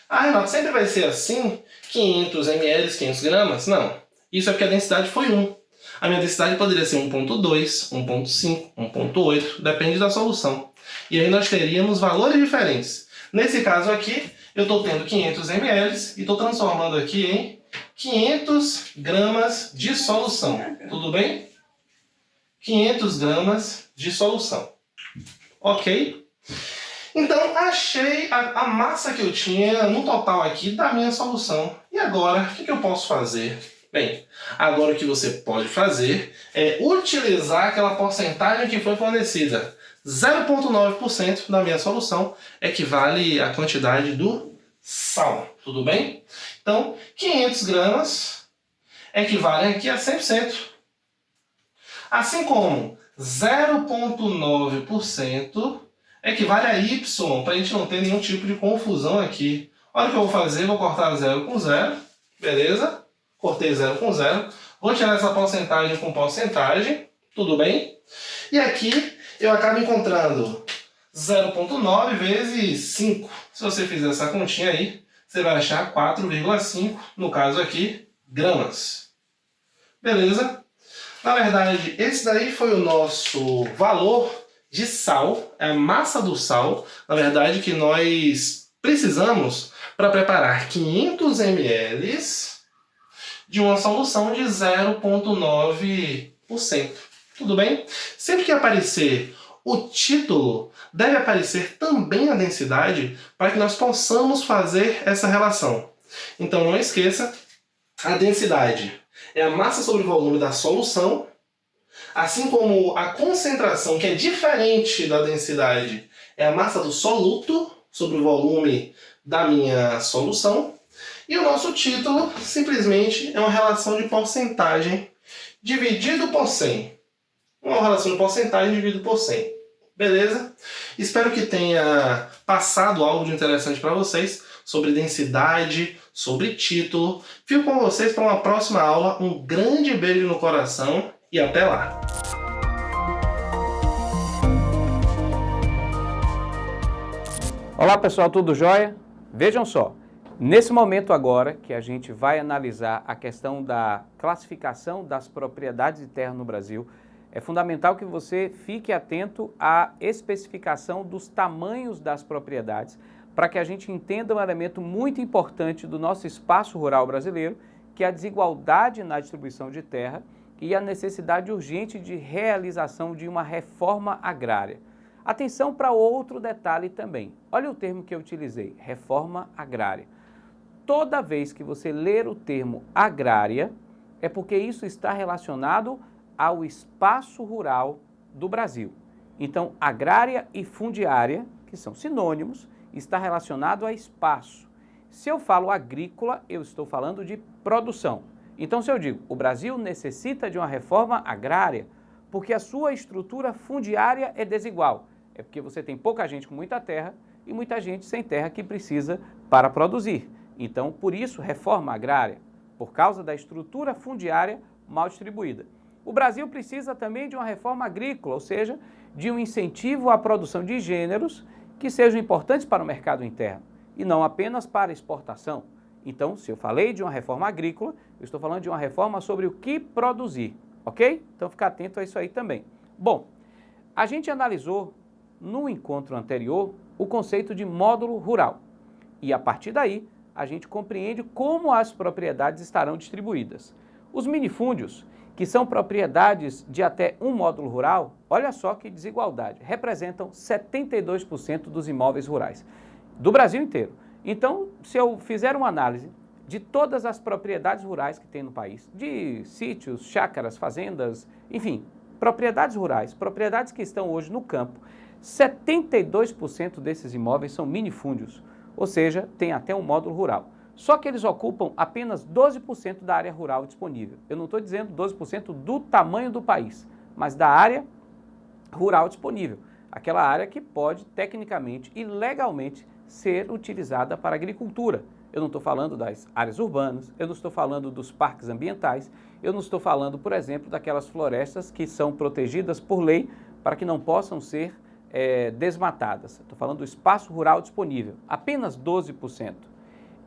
Ah, Renato, sempre vai ser assim? 500 ml, 500 gramas? Não. Isso é porque a densidade foi 1. A minha densidade poderia ser 1,2, 1,5, 1,8, depende da solução. E aí nós teríamos valores diferentes. Nesse caso aqui, eu estou tendo 500 ml e estou transformando aqui em 500 gramas de solução. Tudo bem? 500 gramas de solução. Ok? Então, achei a massa que eu tinha no total aqui da minha solução. E agora, o que eu posso fazer? Bem, agora o que você pode fazer é utilizar aquela porcentagem que foi fornecida. 0,9% da minha solução equivale à quantidade do sal. Tudo bem? Então, 500 gramas equivalem aqui a 100%. Assim como 0,9% equivale a y, para a gente não ter nenhum tipo de confusão aqui. Olha o que eu vou fazer, vou cortar 0 com 0, beleza? Cortei 0 com 0. Vou tirar essa porcentagem com porcentagem, tudo bem? E aqui eu acabo encontrando 0,9 vezes 5. Se você fizer essa continha aí, você vai achar 4,5, no caso aqui, gramas. Beleza? Na verdade, esse daí foi o nosso valor de sal, é a massa do sal, na verdade, que nós precisamos para preparar 500 ml de uma solução de 0,9%. Tudo bem? Sempre que aparecer o título, deve aparecer também a densidade para que nós possamos fazer essa relação. Então não esqueça, a densidade é a massa sobre o volume da solução, assim como a concentração, que é diferente da densidade, é a massa do soluto sobre o volume da minha solução. E o nosso título simplesmente é uma relação de porcentagem dividido por 100. Uma relação de porcentagem dividido por 100. Beleza? Espero que tenha passado algo de interessante para vocês sobre densidade, sobre título. Fico com vocês para uma próxima aula. Um grande beijo no coração e até lá! Olá pessoal, tudo jóia? Vejam só, nesse momento agora que a gente vai analisar a questão da classificação das propriedades de terra no Brasil, é fundamental que você fique atento à especificação dos tamanhos das propriedades para que a gente entenda um elemento muito importante do nosso espaço rural brasileiro, que é a desigualdade na distribuição de terra e a necessidade urgente de realização de uma reforma agrária. Atenção para outro detalhe também. Olha o termo que eu utilizei, reforma agrária. Toda vez que você ler o termo agrária, é porque isso está relacionado ao espaço rural do Brasil. Então, agrária e fundiária, que são sinônimos, está relacionado a espaço. Se eu falo agrícola, eu estou falando de produção. Então, se eu digo, o Brasil necessita de uma reforma agrária, porque a sua estrutura fundiária é desigual. É porque você tem pouca gente com muita terra e muita gente sem terra que precisa para produzir. Então, por isso, reforma agrária, por causa da estrutura fundiária mal distribuída. O Brasil precisa também de uma reforma agrícola, ou seja, de um incentivo à produção de gêneros que sejam importantes para o mercado interno e não apenas para exportação. Então, se eu falei de uma reforma agrícola, eu estou falando de uma reforma sobre o que produzir, ok? Então, fica atento a isso aí também. Bom, a gente analisou no encontro anterior o conceito de módulo rural e, a partir daí, a gente compreende como as propriedades estarão distribuídas. Os minifúndios, que são propriedades de até um módulo rural, olha só que desigualdade, representam 72% dos imóveis rurais do Brasil inteiro. Então, se eu fizer uma análise de todas as propriedades rurais que tem no país, de sítios, chácaras, fazendas, enfim, propriedades rurais, propriedades que estão hoje no campo, 72% desses imóveis são minifúndios, ou seja, tem até um módulo rural. Só que eles ocupam apenas 12% da área rural disponível. Eu não estou dizendo 12% do tamanho do país, mas da área rural disponível. Aquela área que pode, tecnicamente e legalmente, ser utilizada para agricultura. Eu não estou falando das áreas urbanas, eu não estou falando dos parques ambientais, eu não estou falando, por exemplo, daquelas florestas que são protegidas por lei para que não possam ser desmatadas. Estou falando do espaço rural disponível, apenas 12%.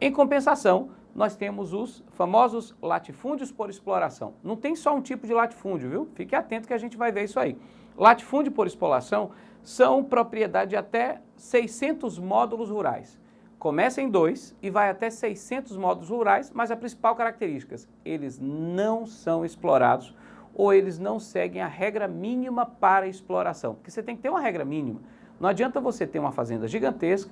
Em compensação, nós temos os famosos latifúndios por exploração. Não tem só um tipo de latifúndio, viu? Fique atento que a gente vai ver isso aí. Latifúndio por exploração são propriedade de até 600 módulos rurais. Começa em 2 e vai até 600 módulos rurais, mas a principal característica, eles não são explorados ou eles não seguem a regra mínima para exploração. Porque você tem que ter uma regra mínima. Não adianta você ter uma fazenda gigantesca,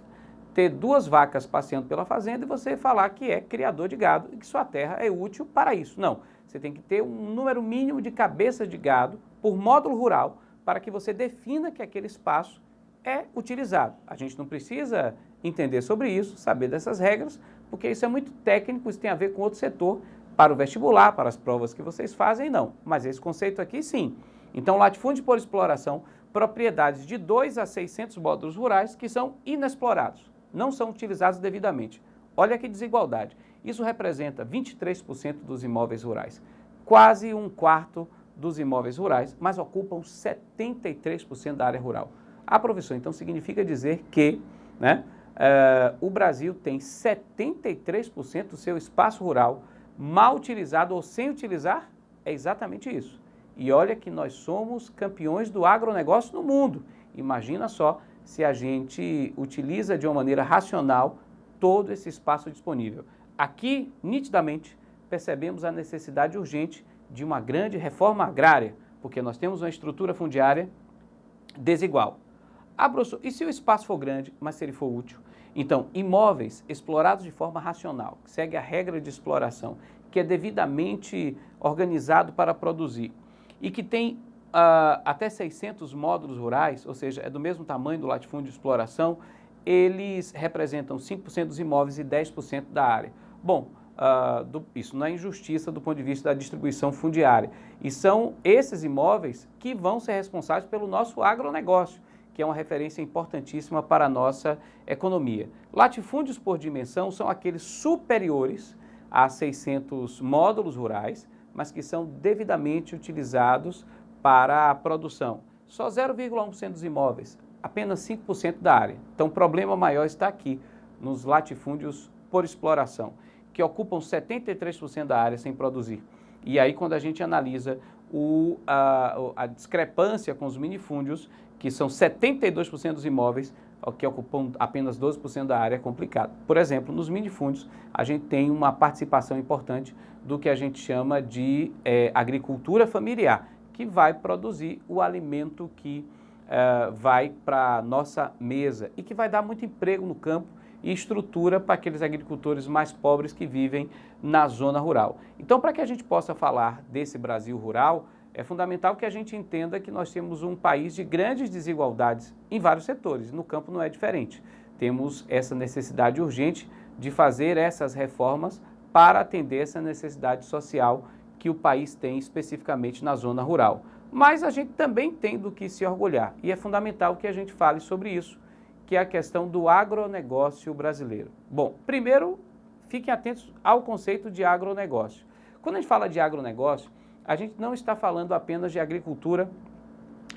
ter 2 vacas passeando pela fazenda e você falar que é criador de gado e que sua terra é útil para isso. Não, você tem que ter um número mínimo de cabeças de gado por módulo rural para que você defina que aquele espaço é utilizado. A gente não precisa entender sobre isso, saber dessas regras, porque isso é muito técnico, isso tem a ver com outro setor Para o vestibular, para as provas que vocês fazem, não. Mas esse conceito aqui, sim. Então, latifúndio por exploração, propriedades de 2 a 600 módulos rurais que são inexplorados, não são utilizados devidamente. Olha que desigualdade. Isso representa 23% dos imóveis rurais, quase um quarto dos imóveis rurais, mas ocupam 73% da área rural. Ah, professor, então significa dizer que, né, o Brasil tem 73% do seu espaço rural mal utilizado ou sem utilizar? É exatamente isso. E olha que nós somos campeões do agronegócio no mundo. Imagina só se a gente utiliza de uma maneira racional todo esse espaço disponível. Aqui, nitidamente, percebemos a necessidade urgente de uma grande reforma agrária, porque nós temos uma estrutura fundiária desigual. Ah, professor, e se o espaço for grande, mas se ele for útil? Então, imóveis explorados de forma racional, que segue a regra de exploração, que é devidamente organizado para produzir e que tem até 600 módulos rurais, ou seja, é do mesmo tamanho do latifúndio de exploração, eles representam 5% dos imóveis e 10% da área. Bom, isso não é injustiça do ponto de vista da distribuição fundiária. E são esses imóveis que vão ser responsáveis pelo nosso agronegócio, que é uma referência importantíssima para a nossa economia. Latifúndios por dimensão são aqueles superiores a 600 módulos rurais, mas que são devidamente utilizados para a produção. Só 0,1% dos imóveis, apenas 5% da área. Então o problema maior está aqui, nos latifúndios por exploração, que ocupam 73% da área sem produzir. E aí quando a gente analisa a discrepância com os minifúndios, que são 72% dos imóveis, que ocupam apenas 12% da área, é complicado. Por exemplo, nos minifúndios, a gente tem uma participação importante do que a gente chama de agricultura familiar, que vai produzir o alimento que vai para a nossa mesa e que vai dar muito emprego no campo e estrutura para aqueles agricultores mais pobres que vivem na zona rural. Então, para que a gente possa falar desse Brasil rural, é fundamental que a gente entenda que nós temos um país de grandes desigualdades em vários setores. No campo não é diferente. Temos essa necessidade urgente de fazer essas reformas para atender essa necessidade social que o país tem especificamente na zona rural. Mas a gente também tem do que se orgulhar e é fundamental que a gente fale sobre isso, que é a questão do agronegócio brasileiro. Bom, primeiro, fiquem atentos ao conceito de agronegócio. Quando a gente fala de agronegócio, a gente não está falando apenas de agricultura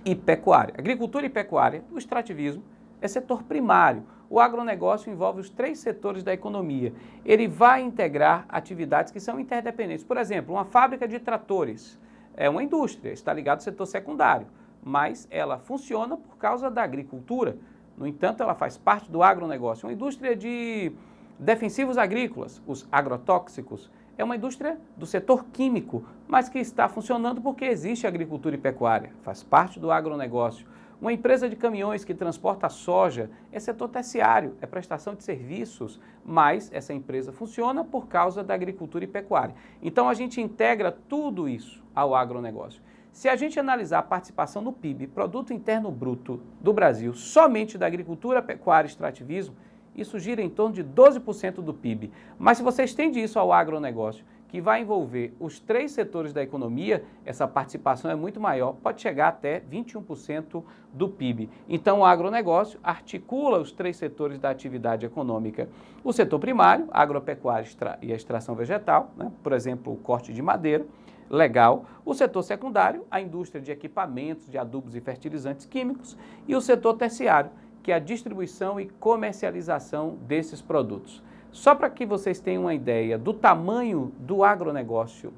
e pecuária. Agricultura e pecuária, o extrativismo, é setor primário. O agronegócio envolve os 3 setores da economia. Ele vai integrar atividades que são interdependentes. Por exemplo, uma fábrica de tratores é uma indústria, está ligada ao setor secundário, mas ela funciona por causa da agricultura. No entanto, ela faz parte do agronegócio. Uma indústria de defensivos agrícolas, os agrotóxicos, é uma indústria do setor químico, mas que está funcionando porque existe agricultura e pecuária, faz parte do agronegócio. Uma empresa de caminhões que transporta soja é setor terciário, é prestação de serviços, mas essa empresa funciona por causa da agricultura e pecuária. Então a gente integra tudo isso ao agronegócio. Se a gente analisar a participação no PIB, Produto Interno Bruto do Brasil, somente da agricultura, pecuária e extrativismo, isso gira em torno de 12% do PIB. Mas se você estende isso ao agronegócio, que vai envolver os 3 setores da economia, essa participação é muito maior, pode chegar até 21% do PIB. Então o agronegócio articula os 3 setores da atividade econômica. O setor primário, a agropecuária e a extração vegetal, né? Por exemplo, o corte de madeira, legal. O setor secundário, a indústria de equipamentos, de adubos e fertilizantes químicos. E o setor terciário, que é a distribuição e comercialização desses produtos. Só para que vocês tenham uma ideia do tamanho do agronegócio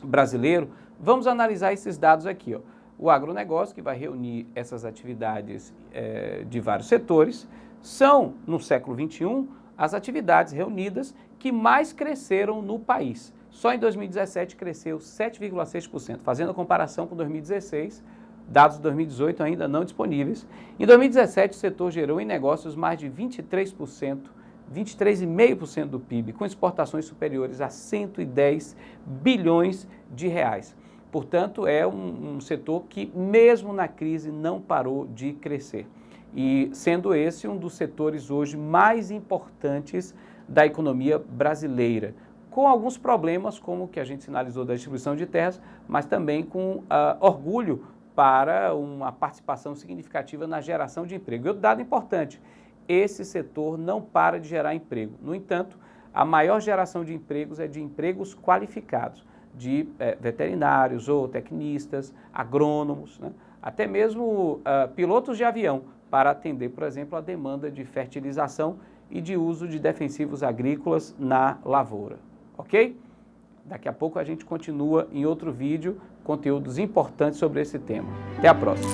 brasileiro, vamos analisar esses dados aqui, ó. O agronegócio, que vai reunir essas atividades de vários setores, são, no século XXI, as atividades reunidas que mais cresceram no país. Só em 2017 cresceu 7,6%, fazendo a comparação com 2016, dados de 2018 ainda não disponíveis. Em 2017, o setor gerou em negócios mais de 23,5% do PIB, com exportações superiores a 110 bilhões de reais. Portanto, é um setor que, mesmo na crise, não parou de crescer. E sendo esse um dos setores hoje mais importantes da economia brasileira, com alguns problemas, como o que a gente sinalizou da distribuição de terras, mas também com orgulho para uma participação significativa na geração de emprego. E outro dado importante, esse setor não para de gerar emprego. No entanto, a maior geração de empregos é de empregos qualificados, de veterinários, zootecnistas, agrônomos, né? Até mesmo pilotos de avião, para atender, por exemplo, a demanda de fertilização e de uso de defensivos agrícolas na lavoura, ok? Daqui a pouco a gente continua em outro vídeo, conteúdos importantes sobre esse tema. Até a próxima.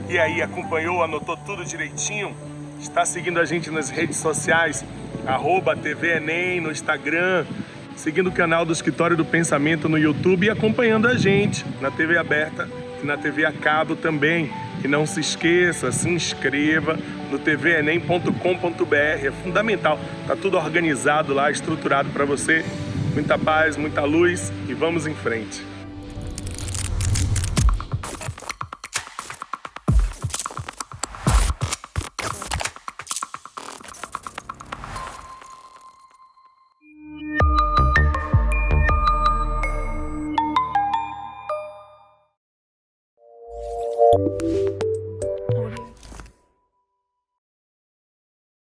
E aí, acompanhou, anotou tudo direitinho? Está seguindo a gente nas redes sociais, @TV Enem no Instagram, seguindo o canal do Escritório do Pensamento no YouTube e acompanhando a gente na TV aberta e na TV a cabo também. E não se esqueça, se inscreva no tvenem.com.br, é fundamental, tá tudo organizado lá, estruturado para você. Muita paz, muita luz e vamos em frente.